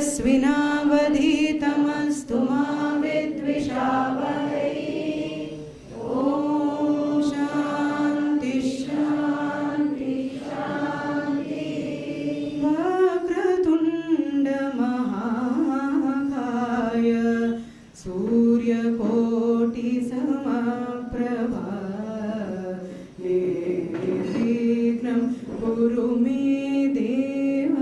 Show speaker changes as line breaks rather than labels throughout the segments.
तेजस्विनावधीतमस्तु मा विद्विषावहै। ॐ शान्ति शान्ति शान्ति। वक्रतुण्ड महाकाय सूर्यकोटि समप्रभा निर्विघ्नं कुरु मे देव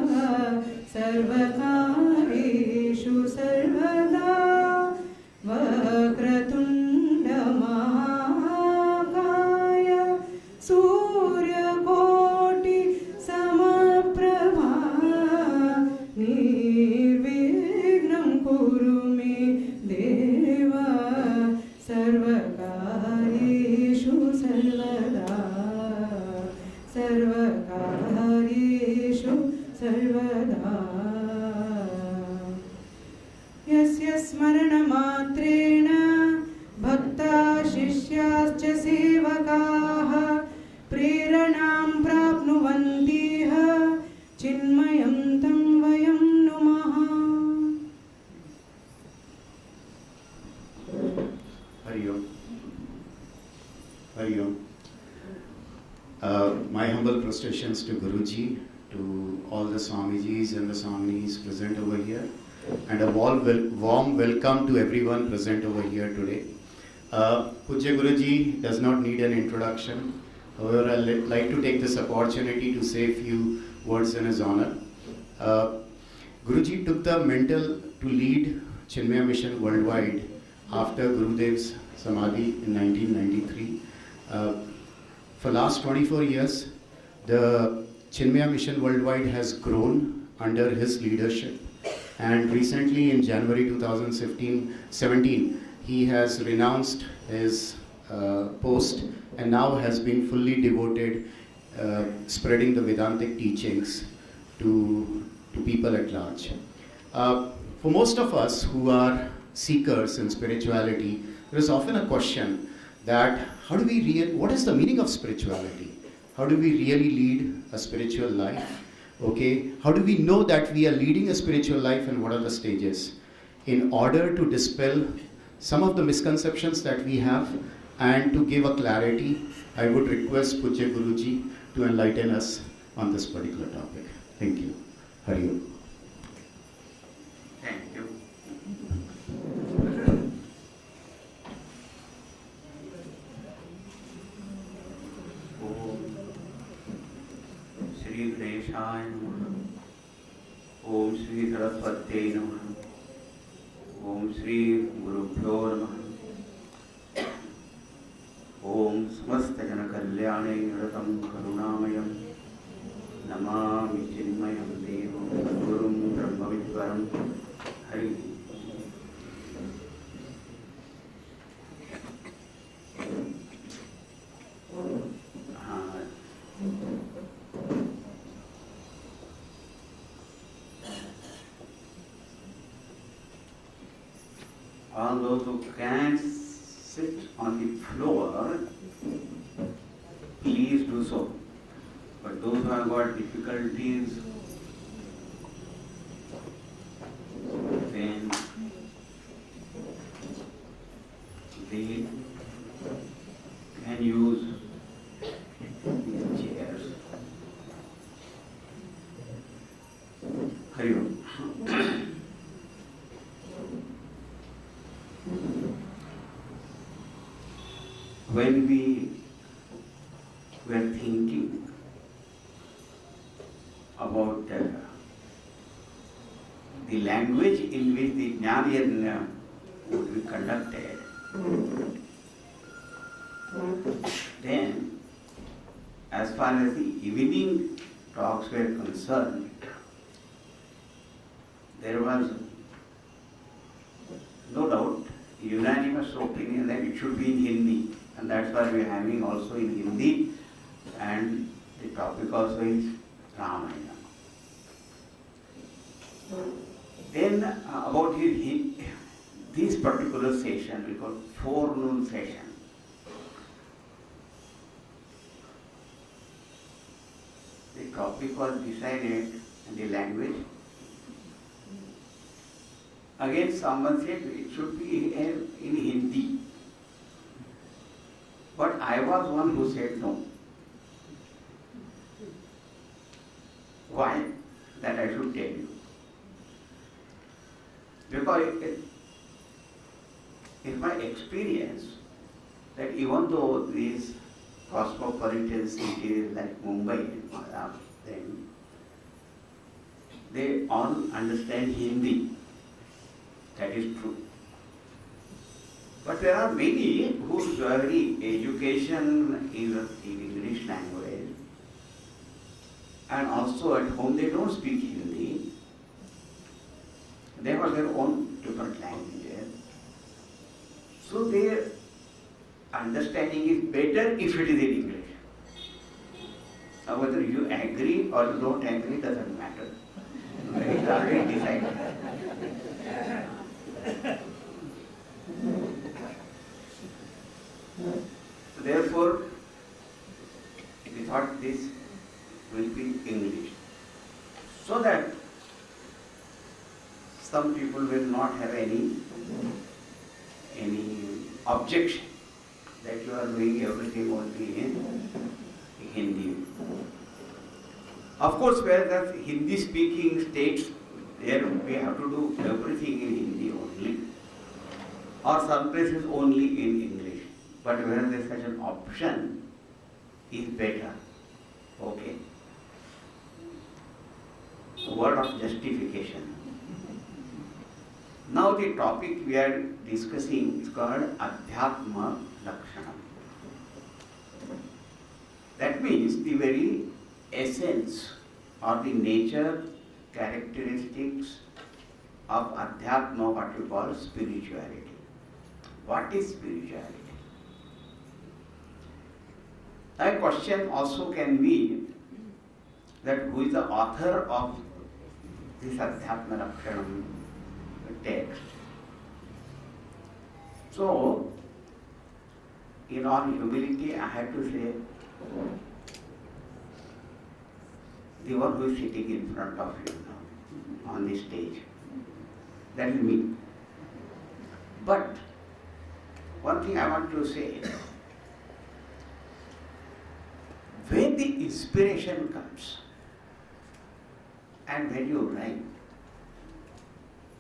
सर्वकार्येषु सर्वदा। वक्रतुण्ड महाकाय सूर्यकोटि समप्रभा निर्विघ्नं कुरु मे देव सर्वकार्येषु सर्वदा। सर्वकार्येषु सर्वदा। यस्य स्मरणमात्रेण भक्ता शिष्याश्च सेवकाः प्रेरणां प्राप्नुवन्तीह चिन्मयं तं वयं नुमः।
Hari Om. Hari Om. My humble protestations to Guruji, to all the Swamijis and the Swaminis present over here, and a warm welcome to everyone present over here today. Pujya Guruji does not need an introduction. However, I'd like to take this opportunity to say a few words in his honor. Guruji took the mantle to lead Chinmaya Mission worldwide after Gurudev's Samadhi in 1993. For last 24 years, the Chinmaya Mission worldwide has grown under his leadership, and recently in January 2017, he has renounced his post and now has been fully devoted spreading the Vedantic teachings to people at large. For most of us who are seekers in spirituality, there is often a question that what is the meaning of spirituality? How do we really lead a spiritual life? Okay, how do we know that we are leading a spiritual life, and what are the stages? In order to dispel some of the misconceptions that we have and to give a clarity, I would request Pujya Guruji to enlighten us on this particular topic. Thank you. Hari Om.
Thank you. Shri Ganeshaya Namaha. Om Shri Saraswatye Namaha. Om Shri Gurubhyo Namaha. Om Samasta Jana Kalyane Niratam Karunamayam Namami Chinmayam Devam Gurum Brahmavidvaram. Hari. All those who can't sit on the floor, please do so. But those who have got difficulties, then they can use these chairs. Hari Om. When we were thinking about the language in which the Jnana would be conducted, then as far as the evening talks were concerned, there was no doubt unanimous opinion that it should be in Hindi, and that's why we are having also in Hindi, and the topic also is Ramayana. Then about this particular session, we call forenoon session. The topic was decided and the language Again someone said it should be in Hindi. But I was one who said no. Why? That I should tell you. Because in my experience, that even though these cosmopolitan cities like Mumbai and Maharashtra, they all understand Hindi. That is true. But there are many whose very education is in English language, and also at home they don't speak Hindi. They have their own different languages. So their understanding is better if it is in English. Now whether you agree or you don't agree doesn't matter. It is already decided. Therefore, we thought this will be English, so that some people will not have any objection that you are doing everything only in Hindi. Of course, where the Hindi speaking states, there we have to do everything in Hindi only, or some places only in English. But where there is such an option, is better. Okay. Word of justification. Now the topic we are discussing is called Adhyatmalakshan. That means the very essence or the nature, characteristics of Adhyatma, what we call spirituality. What is spirituality? A question also can be that who is the author of this Adhyatmalakshan text. So, in all humility, I have to say, the one who is sitting in front of you now, on the stage, that is me. But, one thing I want to say, when the inspiration comes, and when you write,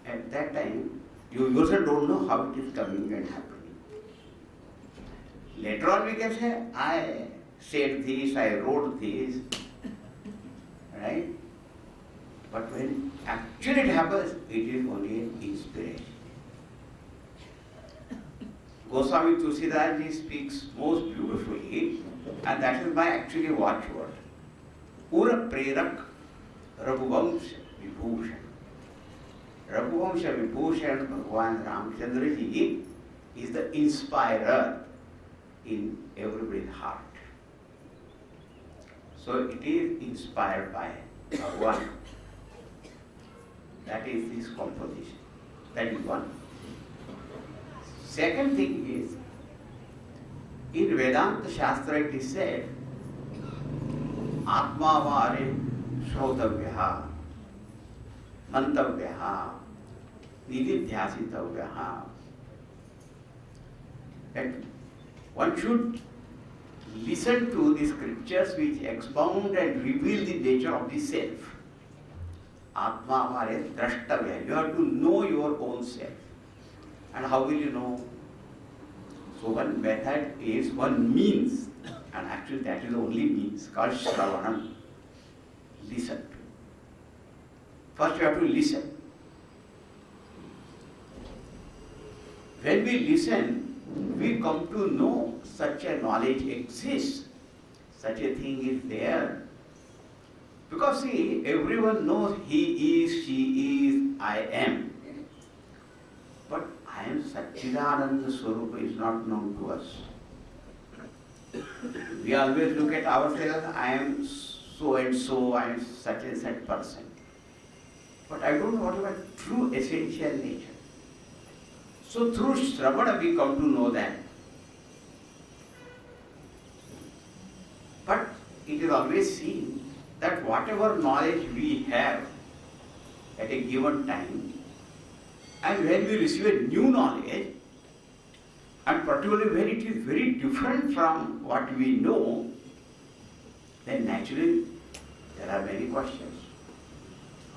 at that time, you yourself don't know how it is coming and happening. Later on we can say, I said this, I wrote this, right? But when actually it happens, it is only an inspiration. Goswami Tulsidas speaks most beautifully, and that is my actually watchword. Ura Prerak Raghuvamsha Vibhushan. Raghuvamsha Vibhushan Bhagavan Ramchandra ji is the inspirer in everybody's heart. So it is inspired by Bhagavan. That is his composition. That is one. Second thing is, in Vedanta Shastra it is said, Atma Vare Shrotavyaha, Mantavyaha, Nididhyasitavyaha. That one should listen to the scriptures which expound and reveal the nature of the self. Atma Vare Drashtavya. You have to know your own self. And how will you know? So one method is, one means, and actually that is the only means, called Shravanam. Listen to. First you have to listen. When we listen, we come to know such a knowledge exists, such a thing is there. Because see, everyone knows he is, she is, I am. But I am Satchidananda Swarupa is not known to us. We always look at ourselves, I am so and so, I am such and such person. But I don't know what about true essential nature. So through Shravana we come to know that. But it is always seen that whatever knowledge we have at a given time, And when we receive a new knowledge, and particularly when it is very different from what we know, then naturally there are many questions,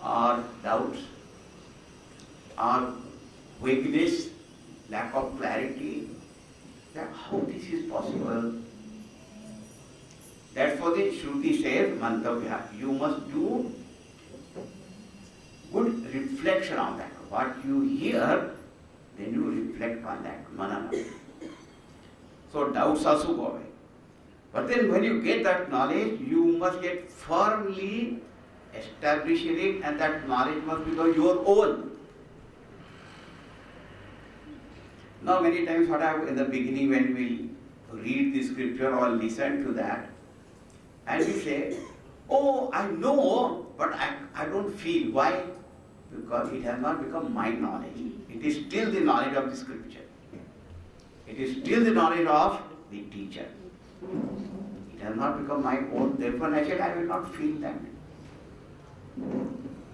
or doubts, or vagueness, lack of clarity, that how this is possible. Therefore the Shruti says, Mantavya, you must do good reflection on that. What you hear, then you reflect on that, manana. So doubts also go away. But then when you get that knowledge, you must get firmly established in it, and that knowledge must become your own. Now many times what I have in the beginning when we read the scripture or listen to that, and we say, oh, I know, but I don't feel. Why? Because it has not become my knowledge. It is still the knowledge of the scripture. It is still the knowledge of the teacher. It has not become my own, therefore naturally I will not feel that.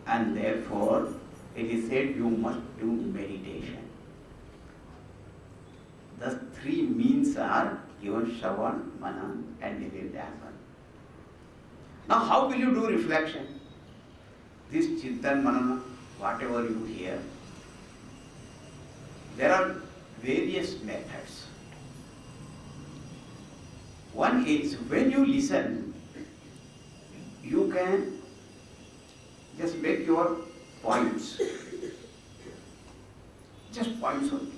And therefore it is said you must do meditation. The three means are given: Shravan, Manan and Nididhyasana. Now how will you do reflection? This Chintan Manana, whatever you hear, there are various methods. One is when you listen, you can just make your points. Just points only.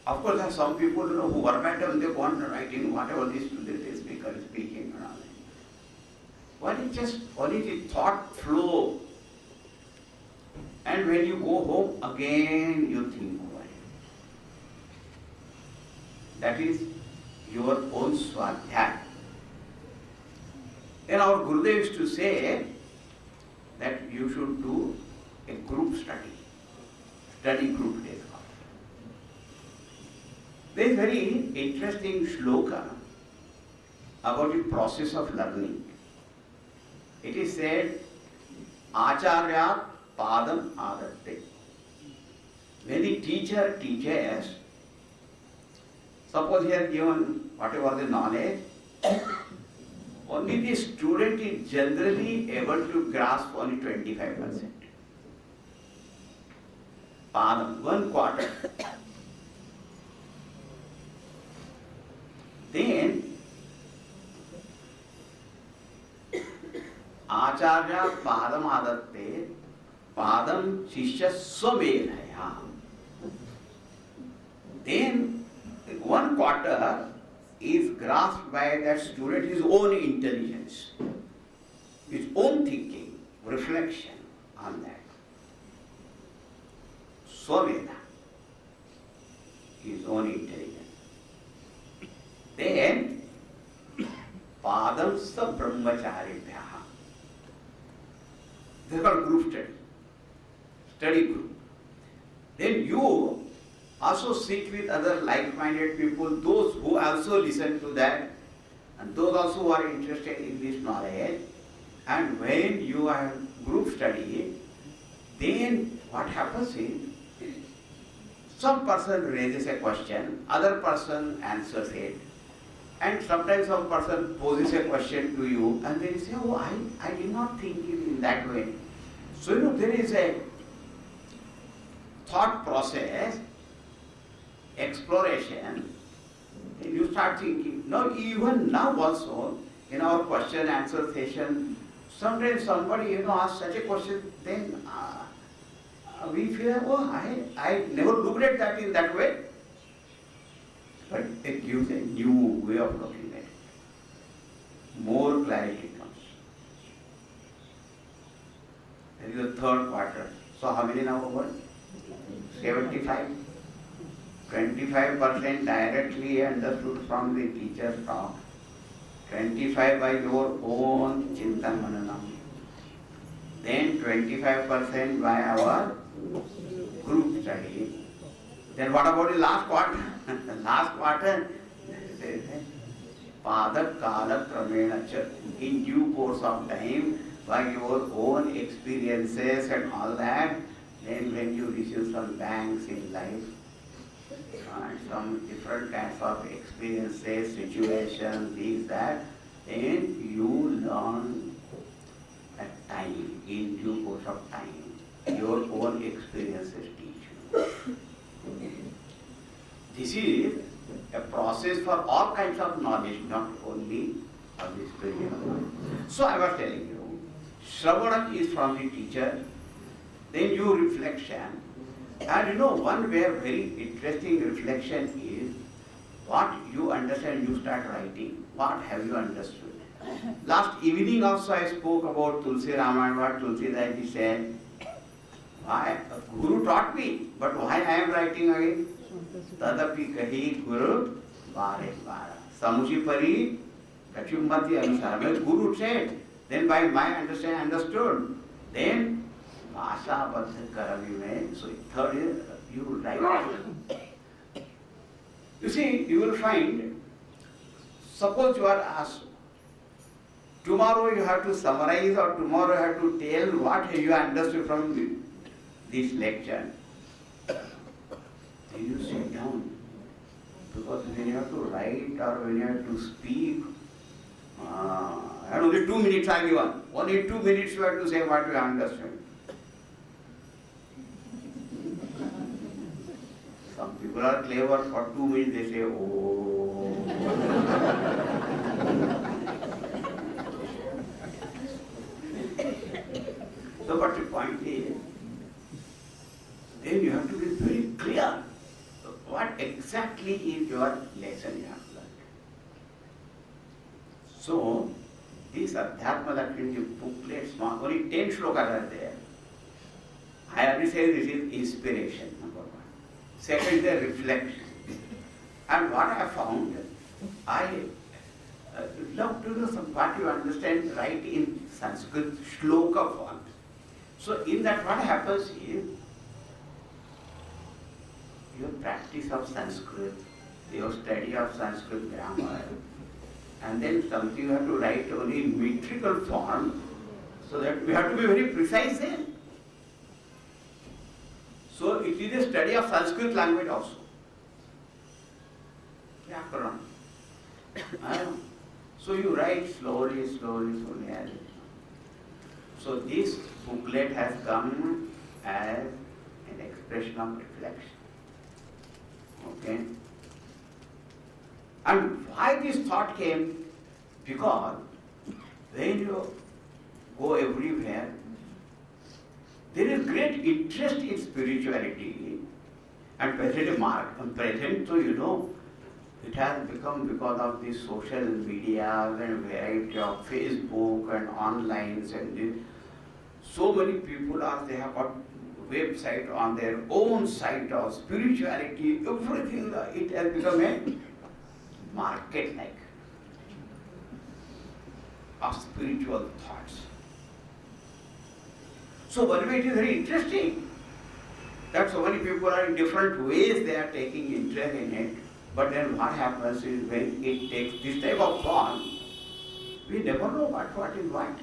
Of course, there are some people who verbatim they want to write in whatever this speaker is speaking and all that. What is the thought flow? And when you go home, again you think over it. That is your own swadhyaya. Then our Gurudev used to say that you should do a group study group days. There is very interesting shloka about the process of learning. It is said, Acharya Padam Adatte. When the teacher teaches, suppose he has given whatever the knowledge, only the student is generally able to grasp only 25%. Padam, 1/4. Then Acharya Padam Adatte, Padam Shishya Swamedhaya. Then 1/4 is grasped by that student, his own intelligence, his own thinking, reflection on that. Swamedha, his own intelligence. Then Padam Sa Brahmacharibhyaha. They are called group study group. Then you also sit with other like-minded people, those who also listen to that, and those also who are interested in this knowledge. And when you are group study, then what happens is, some person raises a question, other person answers it, and sometimes some person poses a question to you, and they say, oh, I did not think it in that way. So, there is a thought process, exploration, and you start thinking. Now, even now also, in our question and answer session, sometimes somebody, asks such a question, then we feel, oh, I never looked at that in that way. But it gives a new way of looking at it. More clarity comes. That is the 3rd quarter. So how many now over? 75. 25% directly understood from the teacher's talk. 25 by your own Chintan Mananam. Then 25% by our group study. Then what about the last quarter? The last quarter, Pada Kala Kramena, in due course of time, by your own experiences and all that, then when you positions on banks in life, and some different kinds of experiences, situations, this, that, and you learn at time, in due course of time. Your own experiences teach you. This is a process for all kinds of knowledge, not only of the spiritual knowledge. So I was telling you, Shravana is from the teacher, then your reflection. And you know, one very interesting reflection is what you understand, you start writing. What have you understood? Last evening also I spoke about Tulsi Ramayana, what Tulsi Daji said. Why? Guru taught me, but why I am writing again? Tadapi kahi Guru Vare Vara. Samuchi Pari Kachumati Anusara. Guru said, then by my understood. Then Bhasha Badha Karavi mein. So third is you will write. You see, you will find, suppose you are asked, tomorrow you have to summarize or tomorrow you have to tell what you understood from this lecture. Then you sit down. Because when you have to write or when you have to speak, and only 2 minutes are given. Only 2 minutes you have to say what you understand. Some people are clever, for 2 minutes they say, oh. So, but the point is, then you have to be very clear what exactly is your lesson you have learned. So, this Adhyatmalakshan booklet, only 10 shlokas are there. I already said this is inspiration, number one. Second is the reflection. And what I found, I love to know what you understand right in Sanskrit shloka form. So in that what happens is, your practice of Sanskrit, your study of Sanskrit grammar, and then something you have to write only in metrical form, so that we have to be very precise then. So it is a study of Sanskrit language also. Vyakaran. So you write slowly. So this booklet has come as an expression of reflection. Okay? And why this thought came? Because when you go everywhere, there is great interest in spirituality, and present, so you know, it has become because of the social media and variety of Facebook and online and this. So many people they have got website on their own site of spirituality, everything, it has become a market like of spiritual thoughts. So one way it is very interesting that so many people are in different ways they are taking interest in it, but then what happens is when it takes this type of form, we never know what is what.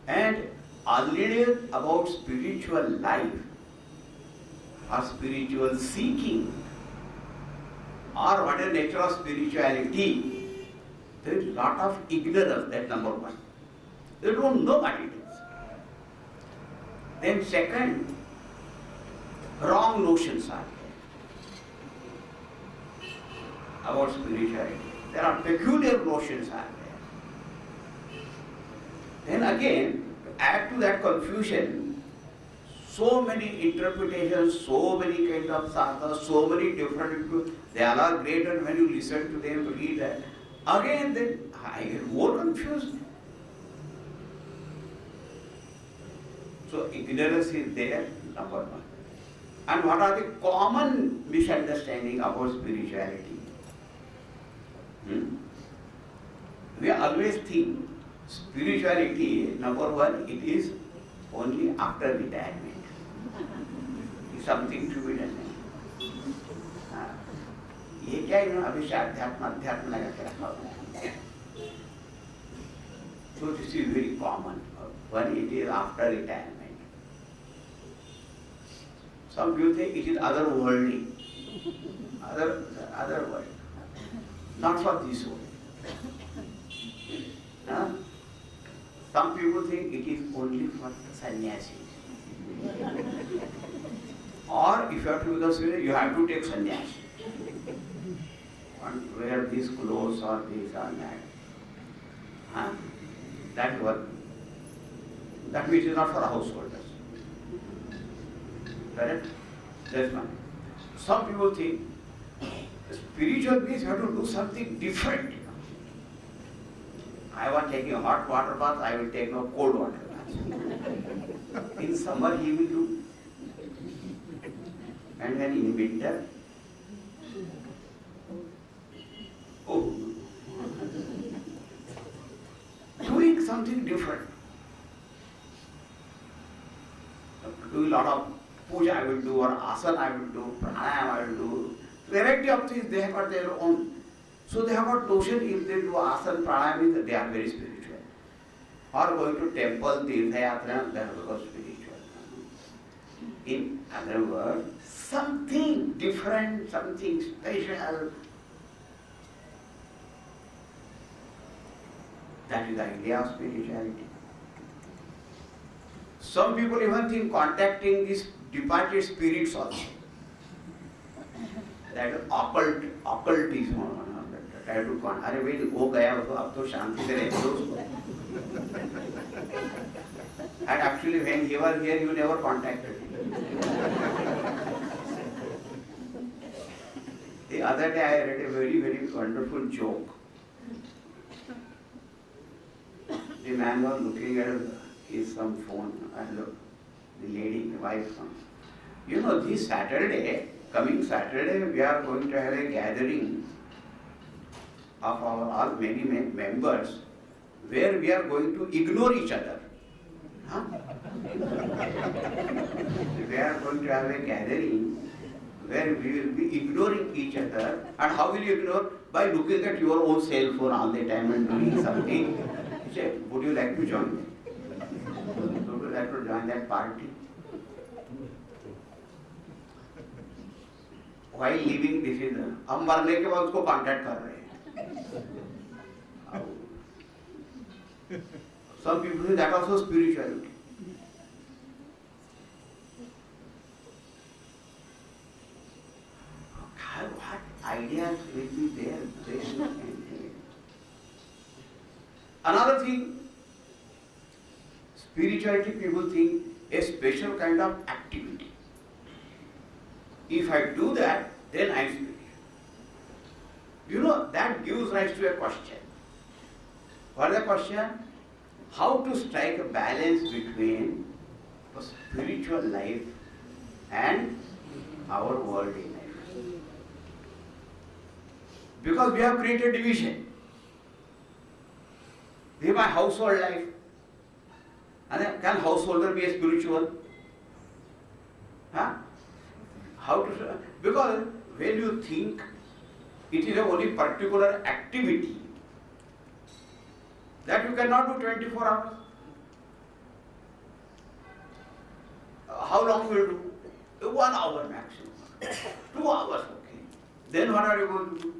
And already about spiritual life or spiritual seeking or what is the nature of spirituality, there is a lot of ignorance, that's number one. They don't know what it is. Then second, wrong notions are there about spirituality. There are peculiar notions are there. Then again, to add to that confusion, so many interpretations, so many kinds of sadhas, so many different, they all are great, and when you listen to them, read that, again then I get more confused. So ignorance is there, number one. And what are the common misunderstandings about spirituality? We always think spirituality, number one, it is only after retirement. It's something to be done. ये क्या है ना अभी से अध्यात्म लगा के रखा हुआ है. So this is very common. One, it is after retirement. Some people think it is otherworldly. Other world. Not for this world. Huh? Some people think it is only for sannyasis. Or if you have to become spiritual, you have to take sannyas. And wear these clothes or this or that. Huh? That work. That means it is not for householders. Correct? That's one. Some people think spiritual means you have to do something different. I was taking a hot water bath, I will take no cold water bath. In summer he will do. And then in winter, oh, doing something different. Do a lot of puja I will do, or asana I will do, pranayama I will do. Variety of things, they have got their own. So they have got notion if they do asana, pranayama, they are very spiritual. Or going to temple, Adhyatma, they are very spiritual. In other words, something different, something special. That is the idea of spirituality. Some people even think contacting these departed spirits also. That is occultism. Try to contact. अरे भाई वो गया उसको अब तो शांति से रहते हो उसको. And actually when he was here, you never contacted him. The other day I read a very, very wonderful joke. The man was looking at his some phone and the lady, the wife, you know, this Saturday, coming Saturday, we are going to have a gathering of our all many members where we are going to ignore each other. Huh? We are going to have a gathering where we will be ignoring each other. And how will you ignore? By looking at your own cell phone all the time and doing something. You say, would you like to join me? Would you like to join that party? While leaving this is, हम मरने के बाद उसको contact कर रहे हैं. Some people say that also spirituality. What ideas will be there? Another thing, spirituality people think a special kind of activity. If I do that, then I am spiritual. You know, that gives rise to a question. What is the question? How to strike a balance between a spiritual life and our worldly life. Because we have created division. This is my household life. And then, can householder be a spiritual? Huh? How to? Because when you think it is a only particular activity that you cannot do 24 hours. How long will you do? 1 hour maximum. 2 hours, okay. Then what are you going to do?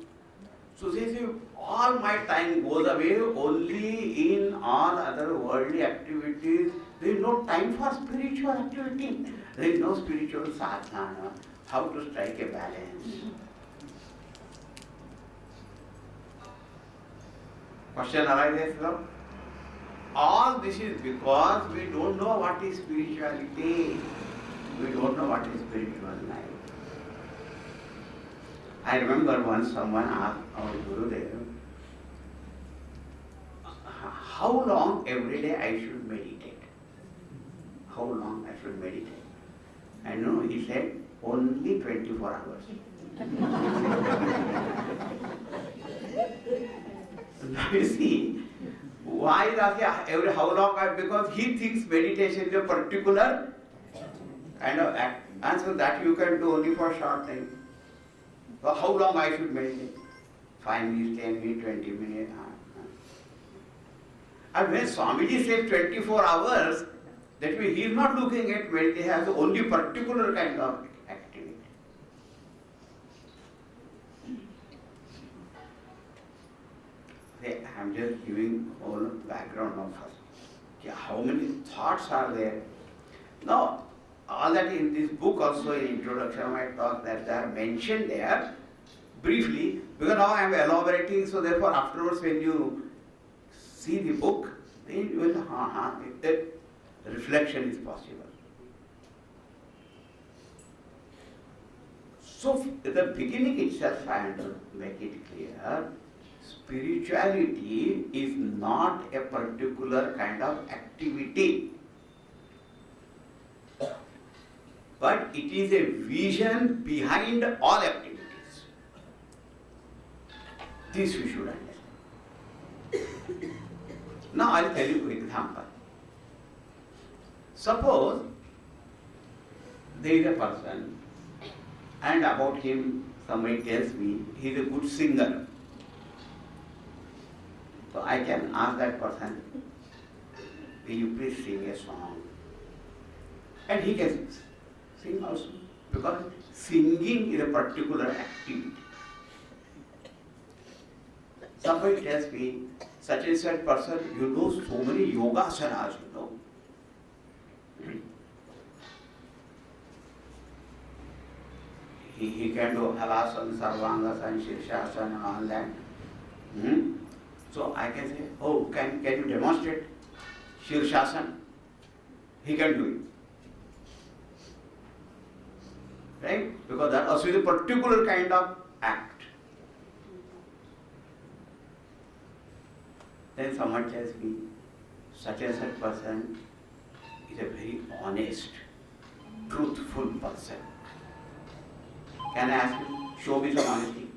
So they say, all my time goes away only in all other worldly activities. There is no time for spiritual activity. There is no spiritual sadhana. How to strike a balance? Question arises from? All this is because we don't know what is spirituality. We don't know what is spiritual life. I remember once someone asked our Gurudev, how long every day I should meditate? How long I should meditate? And no, he said, only 24 hours. Now you see, why is asking every how long? Because he thinks meditation is a particular kind of act. And so that you can do only for a short time. So how long I should meditate? 5 minutes, 10 minutes, 20 minutes. And when Swamiji said 24 hours, That means he is not looking at meditation as only particular kind of activity. I am just giving all background of us. How many thoughts are there? Now, all that in this book also in introduction I talk that they are mentioned there briefly, because now I am elaborating, so therefore afterwards when you see the book, then you will, that reflection is possible. So at the beginning itself I want to make it clear, spirituality is not a particular kind of activity, but it is a vision behind all activities. This we should understand. Now I will tell you an example. Suppose there is a person and about him somebody tells me he is a good singer. So I can ask that person, will you please sing a song? And he can sing also, because singing is a particular activity. Somebody tells me, such and such person, you know so many yoga asanas, you know. He can do halasana, sarvangasana, shirshasana and all that. So I can say, oh, can you demonstrate shirshasana? He can do it. Right? Because that also is a particular kind of act. Then someone tells me, such and such person is a very honest, truthful person. Can I ask you, show me some honesty?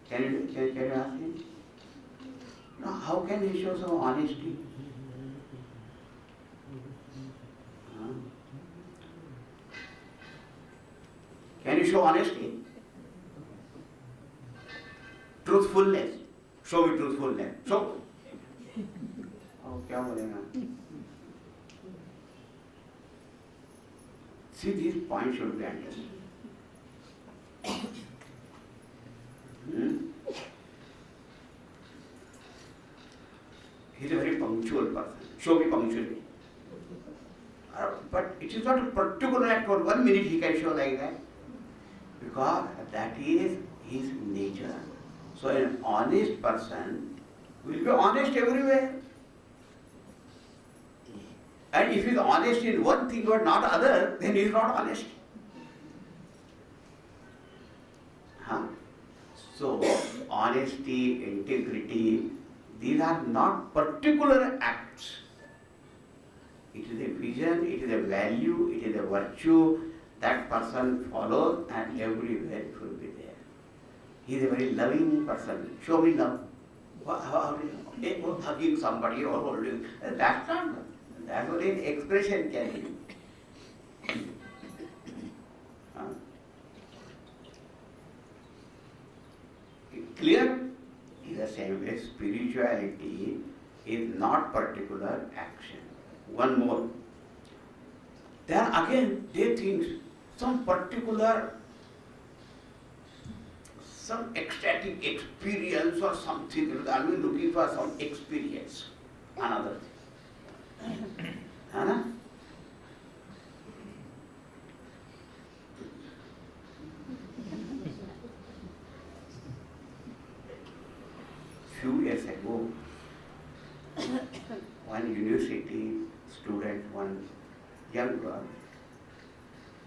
Can you ask him? No, how can he show some honesty? Can you show honesty? Truthfulness. Show me truthfulness. Show. Oh, क्या बोलेगा? See, these points should be understood. He is a very punctual person. Show me punctuality. But it is not a particular act for 1 minute he can show like that. Because that is his nature. So an honest person will be honest everywhere. And if he is honest in one thing but not other, then he is not honest. So honesty, integrity, these are not particular acts. It is a vision, it is a value, it is a virtue that person follows and everywhere it will be there. He is a very loving person. Show me love. How do you know? Hugging somebody or holding. That's not love. That's what an expression can be. Clear? In the same way, spirituality is not particular action. One more. Then again, they think some particular, some ecstatic experience or something. I mean, looking for some experience. Another thing. Few years ago, one university student, one young girl,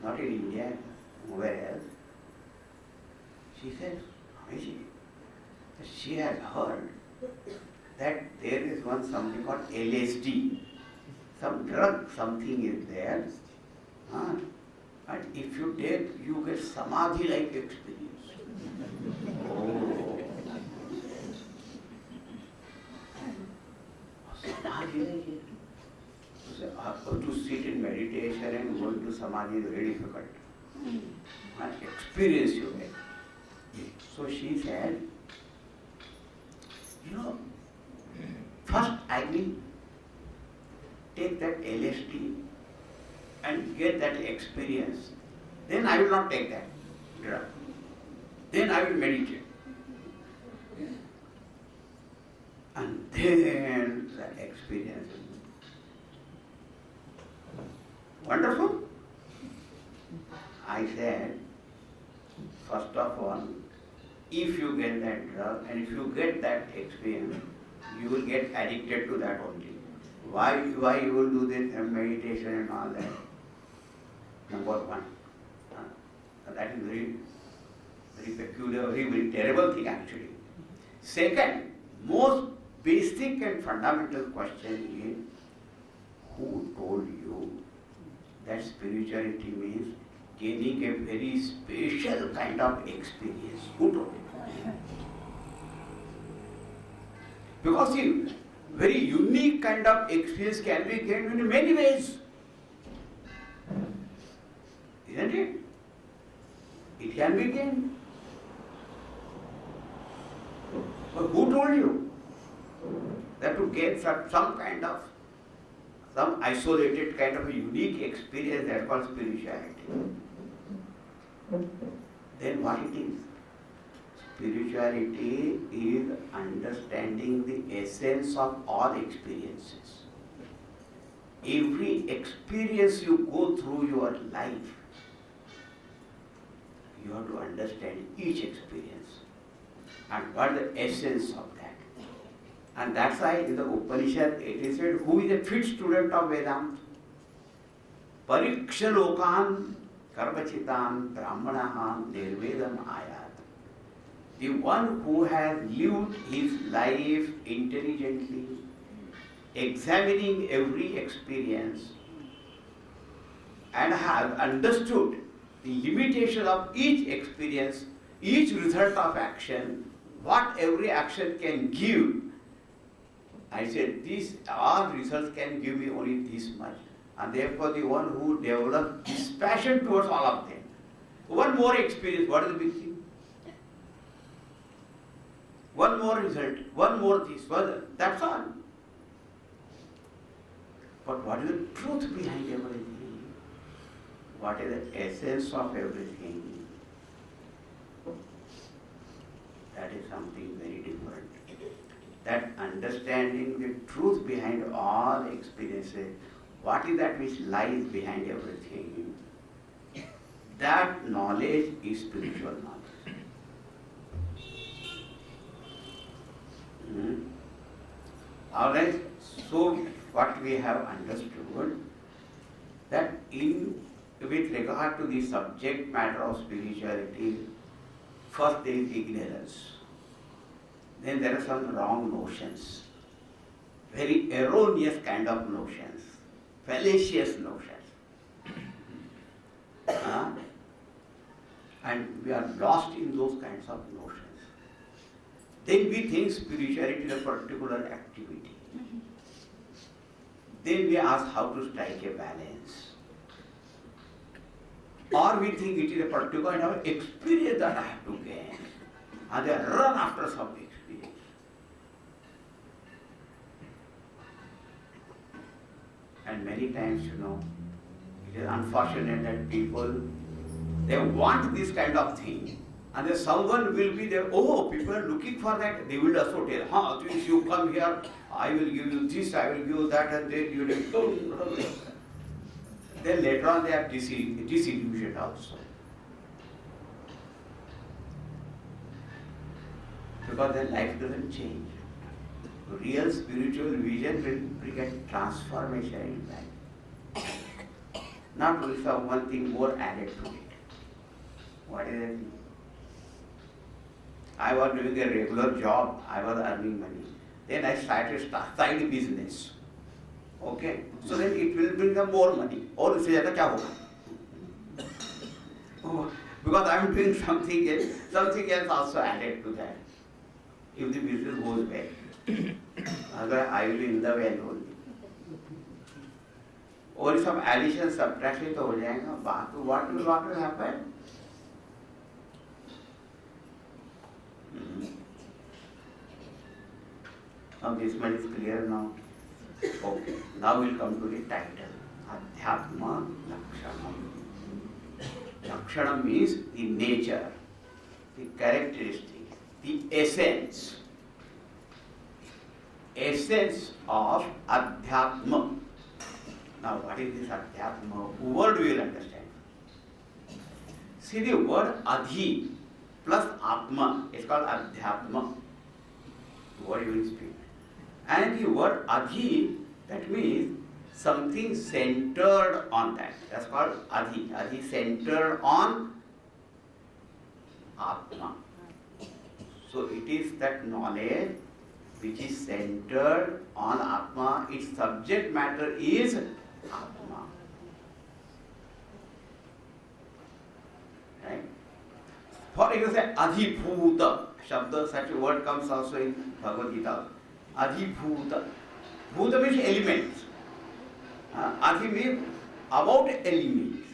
not in India, nowhere else, she said, she has heard that there is one something called LSD, some drug, something is there, and if you take, you get samadhi-like experience. Oh. Samadhi, to sit in meditation and go into samadhi is very difficult. Experience you get. So she said, first I will take that LSD and get that experience, then I will not take that drug. Then I will meditate. And then that experience. Wonderful. I said, first of all, if you get that drug and if you get that experience, you will get addicted to that only. Why you will do this meditation and all that? Number one. That is very peculiar, very terrible thing actually. Second, most basic and fundamental question is, who told you that spirituality means gaining a very special kind of experience? Who told you? Because see, very unique kind of experience can be gained in many ways. Isn't it? It can be gained. But who told you that to get some isolated kind of a unique experience that called spirituality? Then what it is? Spirituality is understanding the essence of all experiences. Every experience you go through your life, you have to understand each experience and what the essence of that. And that's why in the Upanishad it is said, who is a fit student of Vedanta? Pariksha lokan karmachitan brahmanahan nirvedam ayat. The one who has lived his life intelligently, examining every experience and has understood the limitation of each experience, each result of action, what every action can give. I said, these all results can give me only this much. And therefore the one who develops this passion towards all of them. One more experience, what is the big thing? One more result, one more this, that's all. But what is the truth behind everything? What is the essence of everything? That is something very different. That understanding the truth behind all experiences, what is that which lies behind everything? That knowledge is spiritual knowledge. Alright, so what we have understood, that with regard to the subject matter of spirituality, first there is ignorance. Then there are some wrong notions, very erroneous kind of notions, fallacious notions. And we are lost in those kinds of notions. Then we think spirituality is a particular activity. Then we ask how to strike a balance. Or we think it is a particular kind of experience that I have to gain. And they run after some experience. And many times, it is unfortunate that people, they want this kind of thing. And then someone will be there, people are looking for that. They will also tell, if you come here, I will give you this, I will give you that, and then you will. Then later on they are disillusioned also. Because their life doesn't change. Real spiritual vision will bring a transformation in life. Not with one thing more added to it. What is it? I was doing a regular job, I was earning money. Then I started side business. Okay? So then it will bring them more money. Or इससे ज़्यादा क्या होगा? Because I am doing something else also added to that. If the business goes well, I will be in the well only. और सब addition subtraction तो हो जाएगा. What will happen? Now this much is clear now. Okay, now we'll come to the title. Adhyatmalakshan. Lakshanam means the nature, the characteristic, the essence. Essence of Adhyatma. Now what is this Adhyatma? Word we will understand. See, the word Adhi plus Atma is called Adhyatma. Word you will speak. And the word Adhi, that means something centered on that. That's called Adhi. Adhi centered on Atma. So it is that knowledge which is centered on Atma. Its subject matter is Atma. Right? For example, Adhibhuta. Shabda, such a word comes also in Bhagavad Gita. Adhibhuta. Bhuta means elements. Adhi means about elements.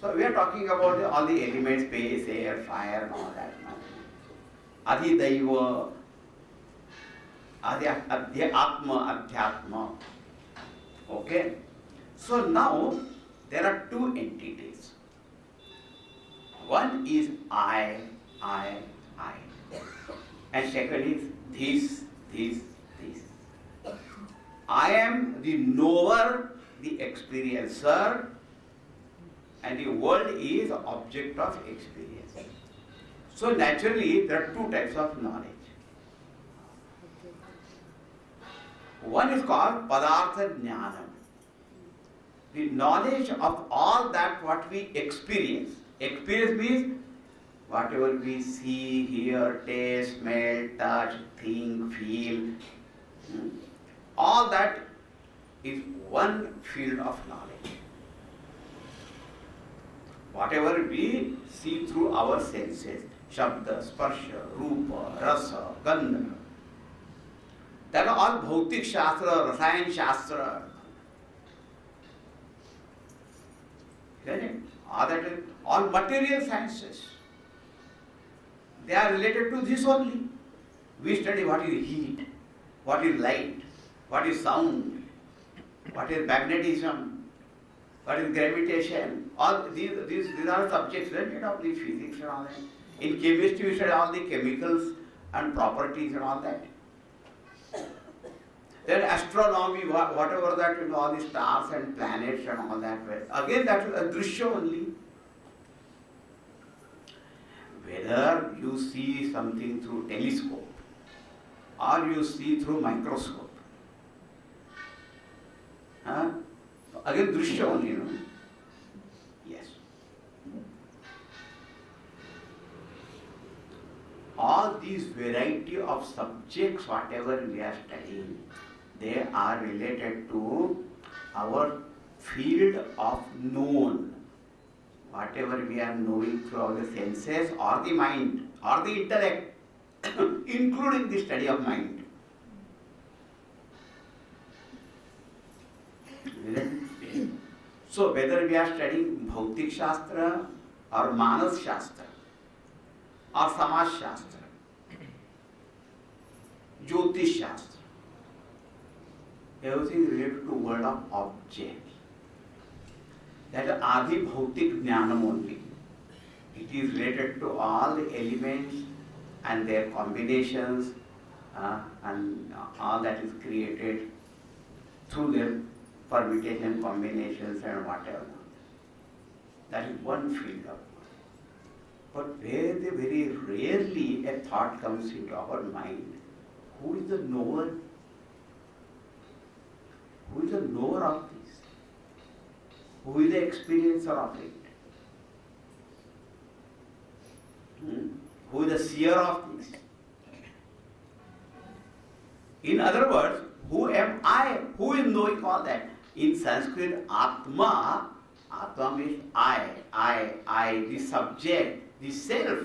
So we are talking about all the elements, space, air, fire and all that. Adhidaiva, Adhyatma, Adhyatma. Okay? So now there are two entities. One is I. And second is this. I am the knower, the experiencer, and the world is object of experience. So naturally, there are two types of knowledge. One is called Padartha Jnanam, the knowledge of all that what we experience. Experience means whatever we see, hear, taste, smell, touch, think, feel. All that is one field of knowledge. Whatever we see through our senses, Shabda, Sparsha, Rupa, Rasa, Gandha, that are all Bhautik Shastra, Rasayan Shastra. Isn't it? All material sciences. They are related to this only. We study what is heat, what is light, what is sound, what is magnetism, what is gravitation. All these are subjects related of the physics and all that. In chemistry, we study all the chemicals and properties and all that. Then astronomy, whatever that, all the stars and planets and all that. Again, that is a drishya only. Whether you see something through telescope or you see through microscope. Again, drishya only, no? Yes. All these variety of subjects, whatever we are studying, they are related to our field of known. Whatever we are knowing through our senses or the mind or the intellect, including the study of mind. So whether we are studying Bhautik Shastra or Manas Shastra or Samaj Shastra, Jyotish Shastra, everything is related to world of objects. That is Adi Bhautik Jnanam only. It is related to all the elements and their combinations and all that is created through their permutation, combinations and whatever. That is one field of work. But very rarely a thought comes into our mind. Who is the knower? Who is the knower of this? Who is the experiencer of it? Who is the seer of this? In other words, who am I? Who is knowing all that? In Sanskrit, Atma means I, the subject, the self.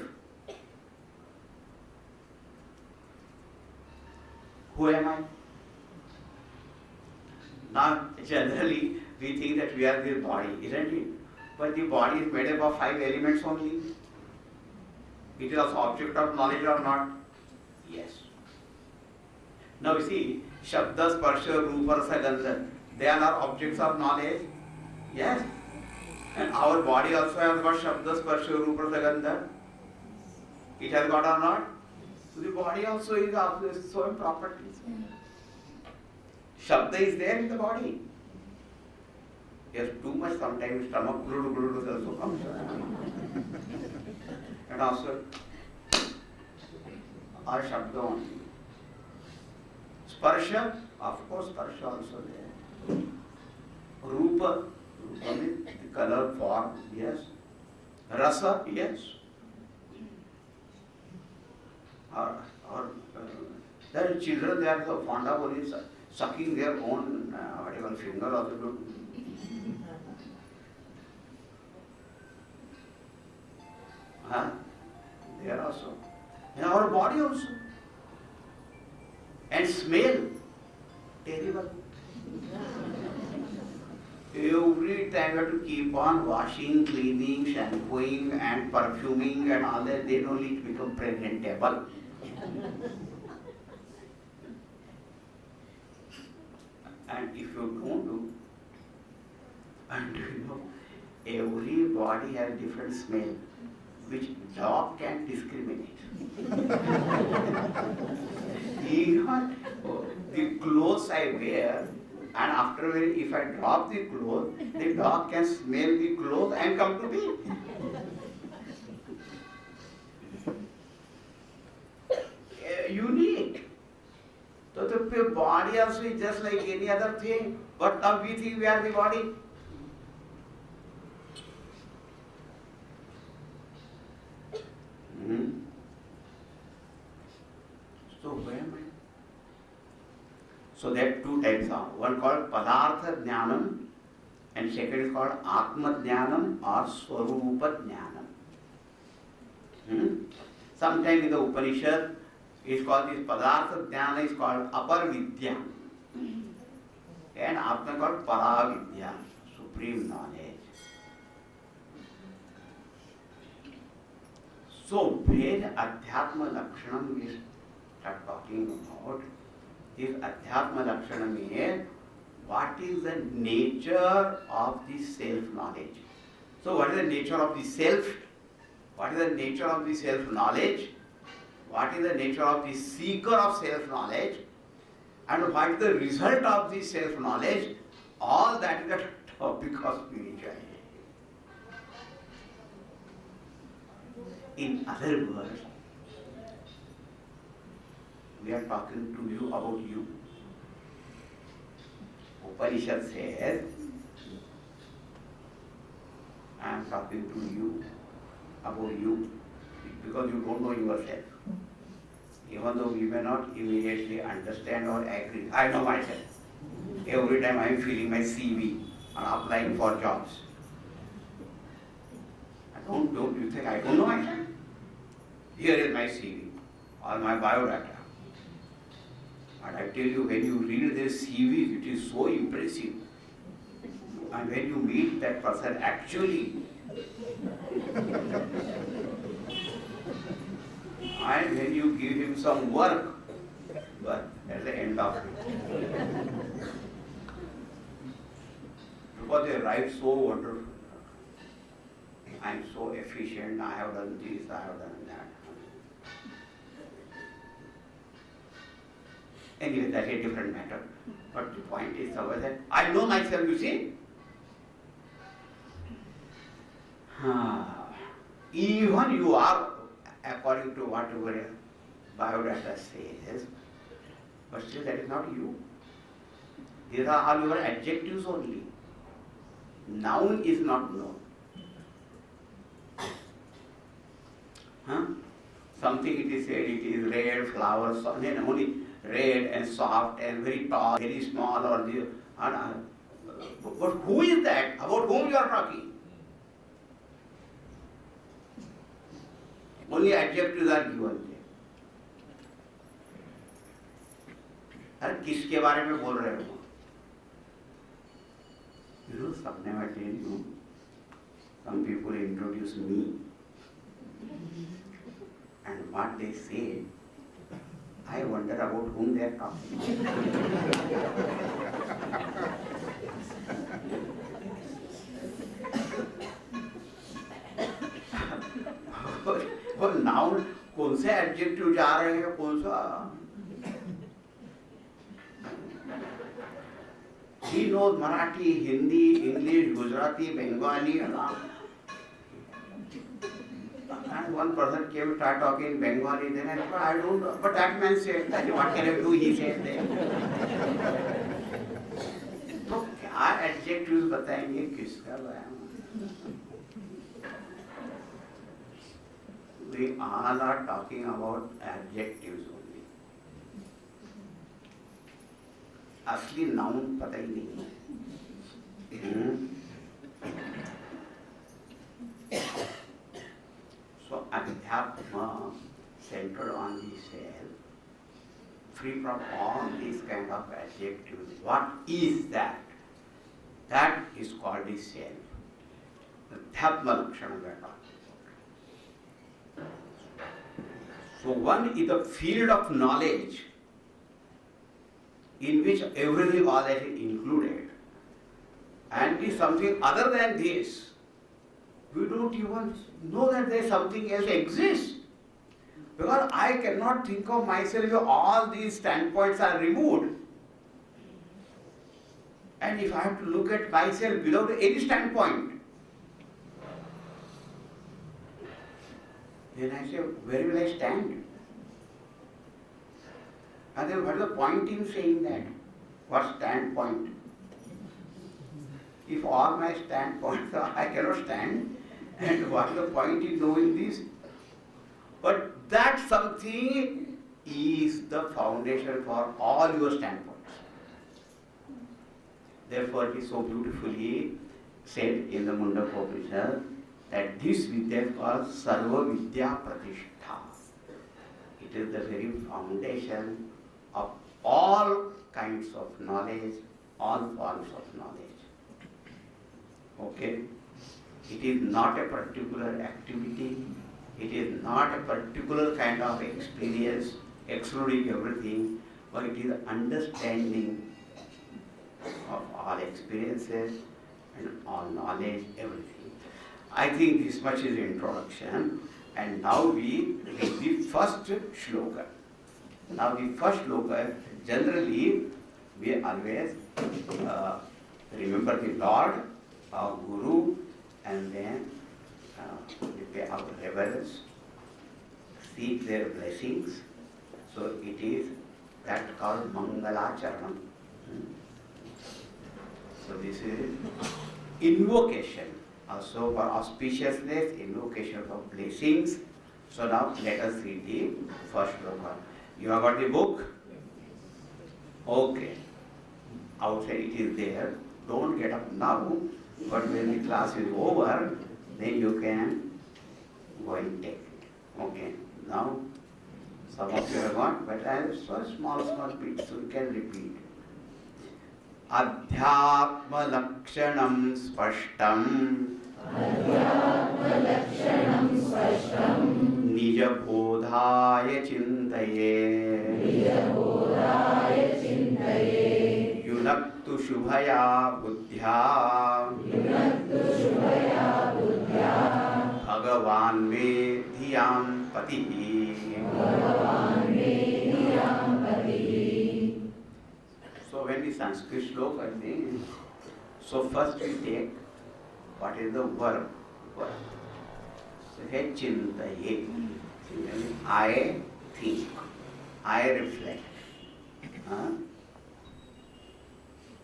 Who am I? Now, generally, we think that we are the body, isn't it? But the body is made up of 5 elements only. It is also object of knowledge or not? Yes. Now you see, Shabda, Sparsha, Rupa, Sagandha, they are not objects of knowledge. Yes. And our body also has got Shabda, Sparsha, Rupa, Sagandha. It has got or not? So the body also is showing properties. Shabda is there in the body. Yes, too much sometimes stomach also comes. And also, our Shabda only. Sparsha, of course, Sparsha also there. Rupa, Rupa means the color, form, yes. Rasa, yes. There are children, they are so fond of only sucking their own whatever finger also do. They are also. In our body also. And smell, terrible. Every time you have to keep on washing, cleaning, shampooing and perfuming and all that, then only it becomes presentable. And if you don't do, and you know, every body has different smell, which dog can discriminate. Even the clothes I wear, and after wearing, if I drop the clothes, the dog can smell the clothes and come to me. Unique. So the body also is just like any other thing, but now we think we are the body. So where am I? So there are two types of, one called Padartha Jnanam and second is called Atma Jnanam or Swarupa Jnanam. Sometimes in the Upanishad, it's called this Padartha Jnana is called Apar Vidya and Atma called Para Vidya, supreme knowledge. So where Adhyatmalakshan we start talking about, this Adhyatmalakshan means what is the nature of the self-knowledge. So what is the nature of the self? What is the nature of the self-knowledge? What is the nature of the seeker of self-knowledge? And what is the result of the self-knowledge? All that is the topic of spirituality. In other words, we are talking to you about you. Upanishad says, I am talking to you about you because you don't know yourself. Even though we may not immediately understand or agree, I know myself. Every time I am filling my CV and applying for jobs. Don't you think I don't know myself? Here is my CV or my biodata. And I tell you, when you read their CV, it is so impressive. And when you meet that person actually, and when you give him some work, but at the end of it. Because they write so wonderful. I am so efficient, I have done this, I have done that. Anyway, that's a different matter. But the point is somewhere that I know myself, you see. Even you are, according to whatever biodata says, but still that is not you. These are all your adjectives only. Noun is not known. Something it is said, it is red, flowers, only red and soft and very tall, very small or the. But who is that? About whom you are talking? Only adjectives are given there. अरे किसके बारे में बोल रहे हो? You know, sometimes I tell you, some people introduce me, and what they say, I wonder about whom they are talking. वो noun कौन से एडजेक्टिव जा रहे हैं, कौन सा? He knows Marathi, Hindi, English, Gujarati, Bengali, and all. And one person came to start talking Bengali, then I thought, I don't know. But that man said, that what can I do? He said that. तो क्या adjectives बताएंगे, किसका बयान? We all are talking about adjectives only. असली noun पता ही नहीं है. So Adhyatma, centered on the self, free from all these kind of adjectives. What is that? That is called the self. Adhyatmalakshan we are talking about. So one is the field of knowledge in which everything all that is included, and is something other than this. We don't even know that there is something else exists. Because I cannot think of myself if all these standpoints are removed. And if I have to look at myself without any standpoint, then I say, where will I stand? And then what is the point in saying that? What standpoint? If all my standpoints are, I cannot stand, and what is the point in knowing this? But that something is the foundation for all your standpoints. Therefore, it is so beautifully said in the Mundaka Upanishad that this Vidya is called Sarva Vidya Pratishtha. It is the very foundation of all kinds of knowledge, all forms of knowledge. Okay? It is not a particular activity, it is not a particular kind of experience, excluding everything, but it is understanding of all experiences and all knowledge, everything. I think this much is introduction, and now we read the first shloka. Now the first shloka, generally we always remember the Lord, our Guru, and then we pay our reverence, seek their blessings. So it is that called Mangalacharanam. So this is invocation, also for auspiciousness, invocation for blessings. So now let us read the first shloka. You have got the book? Okay. Outside it is there. Don't get up now, but when the class is over, then you can go and take it. Okay. Now, some of you have got, but I have so small bits, so you can repeat. Adhyatmalakshanam spashtam.
Adhyatmalakshanam spashtam.
Nijabodhaya chintaye.
Nijabodhaya chintaye.
Yunaktu shubhaya buddhya.
Yunaktu shubhaya buddhya.
Bhagavan me dhyam patihi.
Bhagavan me dhyam patihi.
So when the Sanskrit shloka, I think, so first we take what is the verb. So here chintaye. I think, I reflect,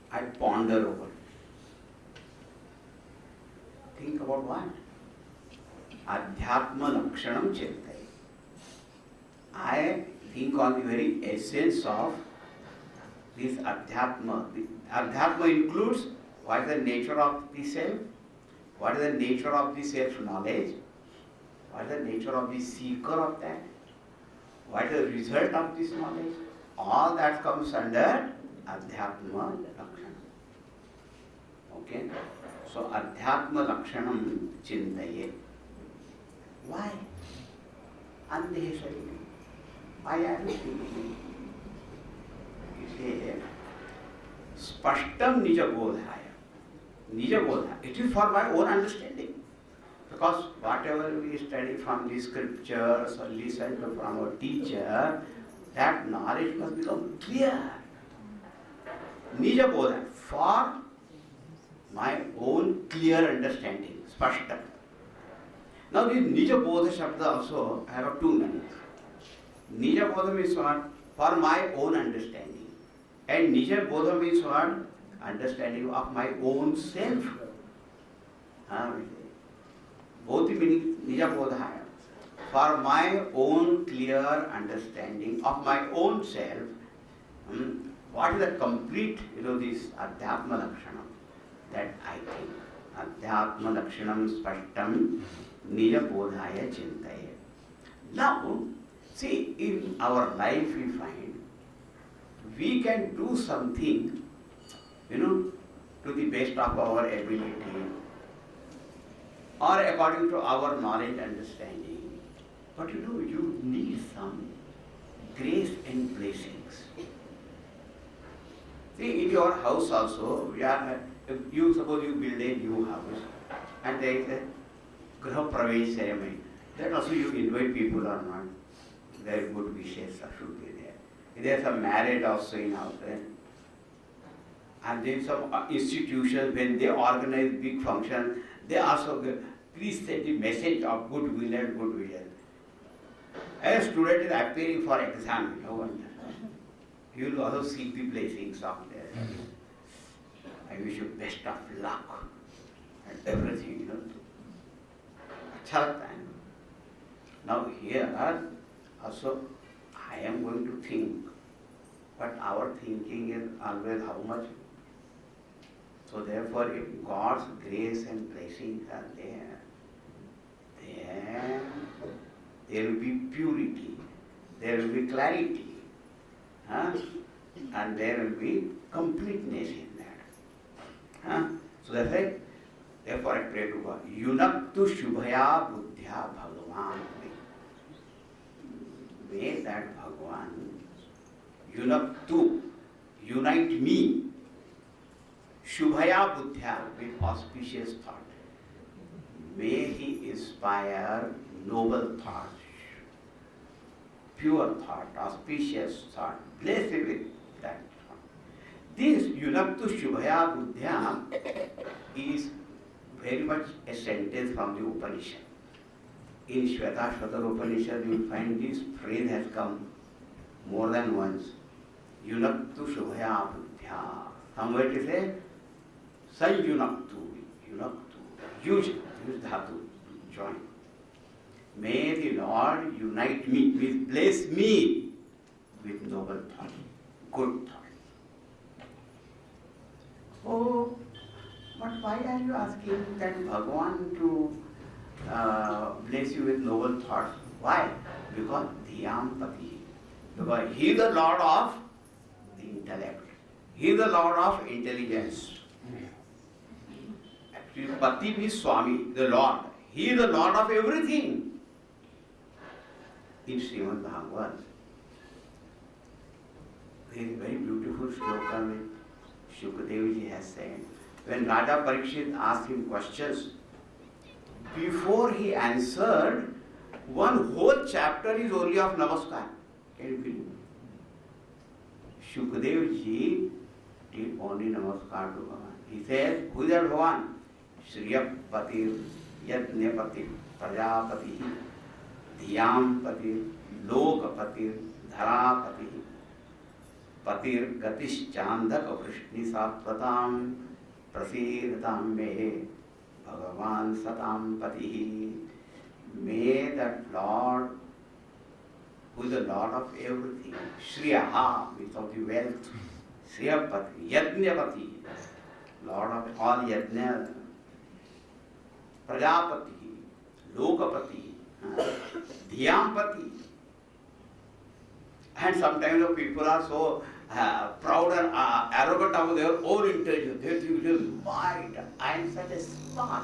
I ponder over. Think about what? Adhyatmalakshanam chintaye. I think on the very essence of this Adhyatma. Adhyatma includes what is the nature of the self, what is the nature of the self-knowledge, what is the nature of the seeker of that, what is the result of this knowledge. All that comes under Adhyatmalakshanam. Okay? So Adhyatmalakshanam chintaye. Why? Andehe shariri. Why are you thinking? You say, Spashtam Nijabodhaya. Nijabodhaya. It is for my own understanding. Because whatever we study from the scriptures or listen to from our teacher, that knowledge must become clear. Nijabodhaya. For my own clear understanding. Spashtam. Now this Nijabodha Shabda also have two meanings. Nijabodha means what? For my own understanding. And Nijabodha means what? Understanding of my own self. Both the meaning Nijabodha. For my own clear understanding of my own self, what is the complete, this Adhyatmalakshan that I think. Adhyatmalakshanam spashtam Nijabodhaya chintaya. Now, see, in our life we find we can do something, to the best of our ability or according to our knowledge understanding. But you need some grace and blessings. See, in your house also, suppose you build a new house and there is a Graha Pravesh ceremony. That also you invite people or not. Very good wishes should be there. There is a marriage also in house. And then some institutions, when they organize big function, they also please send the message of goodwill and good wishes. As a student is appearing for exam, no wonder. He will also seek the blessings of there. I wish you best of luck and everything, अच्छा लगता है. Now here also I am going to think, but our thinking is always how much. So therefore, if God's grace and blessings are there, then there will be purity, there will be clarity, and there will be completeness in that. So that's it. Therefore I pray to God, Yunaktu Shubhaya Buddhya Bhagavan. May that Bhagavan Yunaktu, unite me, Shubhaya Buddhya, with auspicious thought. May he inspire noble thoughts, pure thought, auspicious thought, blessed with that thought. This Yunaktu Shubhaya Buddhya is very much a sentence from the Upanishad. In Shvetashvatar Upanishad, you will find this phrase has come more than once. Yunaktu Shubhaya Buddhya. Somewhere it is a Sanyunaktu. Yunaktu. Use dhatu. Join. May the Lord unite me, bless me with noble thought, good thought. Oh, but why are you asking that Bhagavan to bless you with noble thoughts? Why? Because Dhyampati. Because he is the Lord of the intellect. He is the Lord of intelligence. Actually, Pati means Swami, the Lord. He is the Lord of everything. In Srimad Bhagavad, there is a very beautiful shloka which Shukadevji has said. When Raja Parikshit asked him questions, before he answered, one whole chapter is only of Namaskar. Can you believe? Shukadevji did only Namaskar to Bhagavan. He said, who is that Bhagavan? Shriyapati, Yajnapati, Prajapati, Dhyampati, Lokapati, Dharapati, Patir Gatish Chandaka Vrishni Satvatam, Prasidatam Me, Bhagavan Satam Pati. May that Lord, who is the Lord of everything, Shriyaha, means of the wealth, Shriyapati, Yajnapati, Lord of all Yajna, Prajapati, Lokapati, Dhyampati. And sometimes the people are so proud and arrogant of their own intelligence. They think it is might. I am such a smart.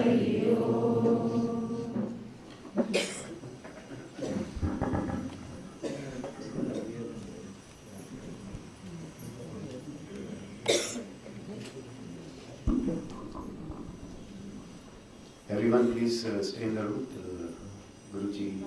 Everyone please stay in the room till Guruji.